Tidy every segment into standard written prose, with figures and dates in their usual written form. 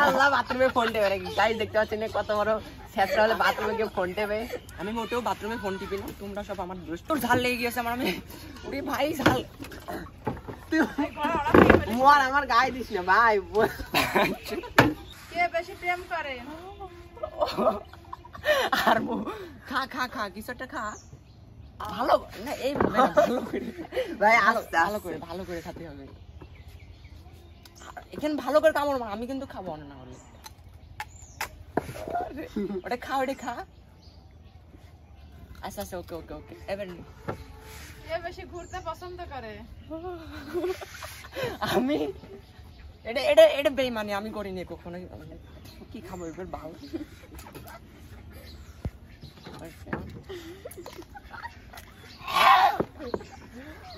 আল্লাহ বাথরুমে ফোন টেপে নাকি গাইস দেখতে পাচ্ছেন কত বড় ছেত্রা হলে বাথরুমে গিয়ে ফোন টেপে। আমি মোটেও বাথরুমে ফোন টিপি না, তোমরা সব আমার দোষ। তোর ঝাল লেগে গিয়েছে আমার, আমি ওরে ভাই ঝাল মোর আমার গায়ে দিস না ভাই। কে বেশি প্রেম করে? আর খা খা খা কিছু একটা খা ভালো না এই ভালো করে ভাই আস্তে ভালো করে খেতে হবে। এখানে ভালো করে কামড় মা, আমি কিন্তু খাবো না হলে। ওটা খা ওটা খা। আচ্ছা আচ্ছা ওকে ওকে ওকে এবার কে বেশি ঘুরতে পছন্দ করে? আমি এটা এটা এটা বেইমানি আমি করিনি কখনো। কি খাবো এবার ভালো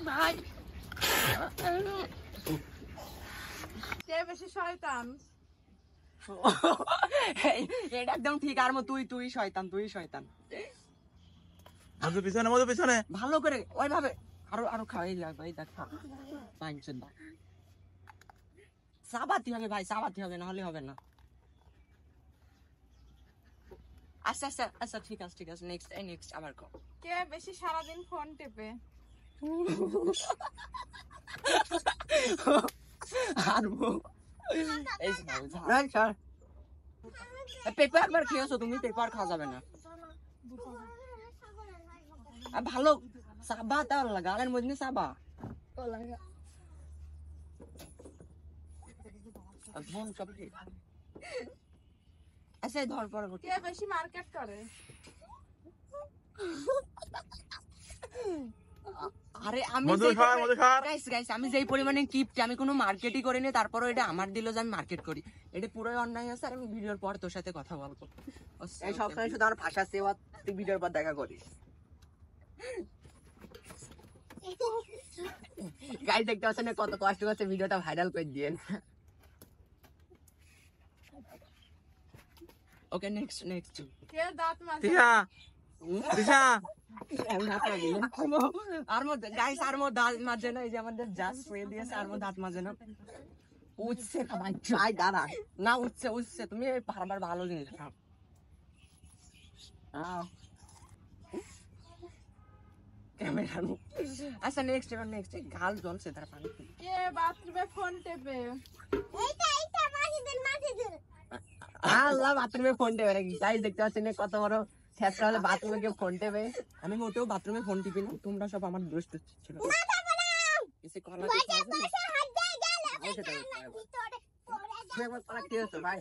ভাই। কে বেশি শয়তান? এটা একদম ঠিক। আর তুই তুই শয়তান, তুই শয়তান। মধু পিছনে ভালো করে ওইভাবে আরো আরো খাওয়াই লাগবে। এই দেখ চাবাতি হবে ভাই, চাবাতি হবে, নাহলে হবে না। আচ্ছা আচ্ছা আচ্ছা ঠিক আছে ঠিক আছে। নেক্সট নেক্সট আবার কো। কে বেশি সারাদিন ফোন টেপে? আর এই স্যার পেপার একবার খেয়েছো তুমি, পেপার খাওয়া যাবে না। ভালো সাবা তাও গালের মধ্যে সাবা আচ্ছা ধর পর। কে বেশি মার্কেট করে? আরে আমি গাইস গাইস আমি যেই পরিমাণে কিপটে, আমি কোনো মার্কেটই করিনি, তারপরও এটা আমার দিল যে আমি মার্কেট করি। এটা পুরোই অন্যায় আছে। আর আমি ভিডিওর পর তোর সাথে কথা বলবো। এই সবসময় শুধু আমার ভাষা সেবা, তুই ভিডিওর পর দেখা করিস। গাইস দেখতে পাচ্ছেন কত কষ্ট করছে ভিডিওটা ভাইরাল করে দিয়েন। Okay next next. কে দাঁত মাজে? তিশা আর মো গাইস আর মো দাঁত মাজে না। এই যে আমাদের জাস্ট স্প্রে দিয়েছে, আর মো দাঁত মাজে না। উঠছে ভাই চাই দাঁড়া না, উঠছে উঠছে। তুমি বারবার ভালো জিনিস খাও। ক্যামেরা আচ্ছা নেক্সট এবার নেক্সট। গাল জ্বলছে তার পানি। কে বাথরুমে ফোন টেপে? আল্লাহ বাথরুমে ফোন টেপে নাকি গাইস দেখতে পাচ্ছেন কত বড় ছেত্রা হলে বাথরুমে গিয়ে ফোন টেপে। আমি মোটেও বাথরুমে ফোন টিপি না, তোমরা সব আমার দোষ ছিল। ভাই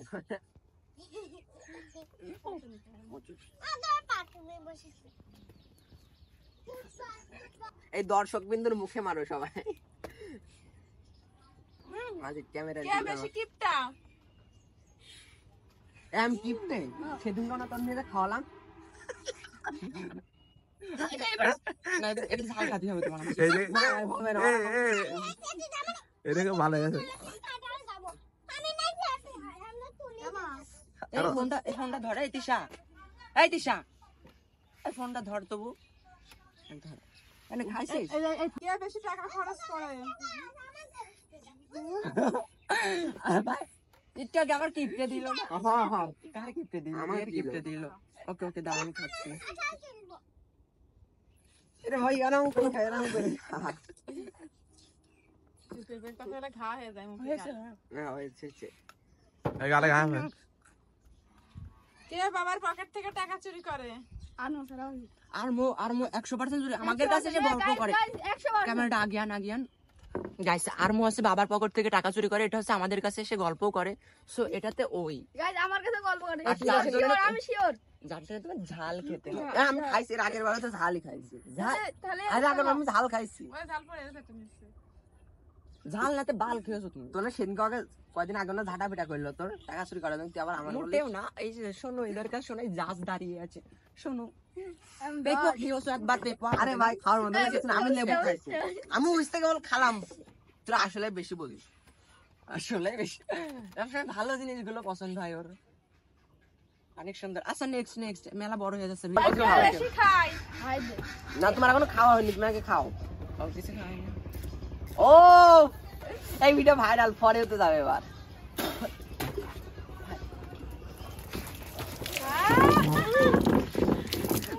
এই দর্শক বিন্দুর মুখে মারো সবাই। ক্যামেরা কে বেশি কিপটা? এম কিপটে সেদিন না তোর মেয়েদের খাওয়ালাম না। এটা ঝাল খাতে হবে তোমার। এটাকে ভালো গেছে। এই ফোনটা ধর। এই তিশা এই তিশা এই ফোনটা ধর তবু ধর। এনে খাইছিস? কে বেশি টাকা খরচ করে? ভাই এটা কি আবার কিপটে দিল না? হ্যাঁ হ্যাঁ কার কিপটে দিল? আমার কিপটে দিল। ওকে ওকে দাও আমি খাচ্ছি। এটা ভাই আরাম করে খাই, আরাম করে পেটের কথা ঘা হয়ে যায় মুখে। হ্যাঁ হয়েছে। এই গালে গায় না। কে বাবার পকেট থেকে টাকা চুরি করে? আর মো 100% চুরি আমাদের কাছে এসে গল্প করে। ক্যামেরাটা আগিয়ান গাইস। আর মো আছে বাবার পকেট থেকে টাকা চুরি করে, এটা হচ্ছে আমাদের কাছে এসে গল্প করে। সো এটাতে ওই গাইস আমার কাছে গল্প করে। আমি শিওর যার জন্য তুমি ঝাল খেতে হয়। আমি খাইছি এর আগের বারে তো ঝালই খাইছি। তাহলে আরে আগের বার আমি ঝাল খাইছি। ওই ঝাল পড়ে গেছে তুমি। ঝাল নাতে বাল খেয়েছো তুমি। তোর সেদিনকে আগে কয়দিন আগে না ঝাঁটা পিটা করলো তোর টাকা চুরি করে, তুই আবার আমার মোটেও না। এই যে শোনো এদের কাছে শোনো, জাজ দাঁড়িয়ে আছে শোনো। পেপো খেয়েছো একবার পেপো। আরে ভাই খাওয়ার মধ্যে কিছু না, আমি লেবু খাইছি। আমি বুঝতে কেবল খালাম। তোরা আসলে বেশি বলিস, আসলে বেশি ভালো জিনিসগুলো পছন্দ হয় ওর, অনেক সুন্দর। আচ্ছা নেক্সট নেক্সট মেলা বড় হয়ে যাচ্ছে। বেশি খাই না তোমার এখনো খাওয়া হয়নি, তুমি আগে খাও। কিছু খাওয়াই না। ও এই ভিডিও ভাইরাল পরে হতে যাবে এবার।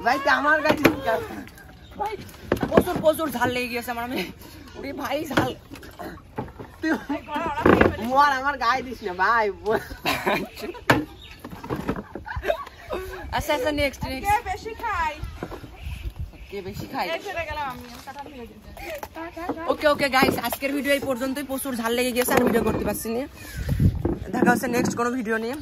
ভাই তুই আমার গায়ে দিস কেন? ভাই প্রচুর প্রচুর ঝাল লেগে গেছে আমার, আমি ওরে ভাই ঝাল তুই মোর আমার গায়ে দিস না ভাই। আচ্ছা আচ্ছা নেক্সট কে বেশি খাই কে বেশি খাই। এই চলে গেলাম আমি কাটা ফেলে দিতে। ওকে ওকে গাইস, আজকের ভিডিও এই পর্যন্তই। প্রচুর ঝাল লেগে গেছে আর ভিডিও করতে পারছি না। দেখা হচ্ছে নেক্সট কোনো ভিডিও নিয়ে।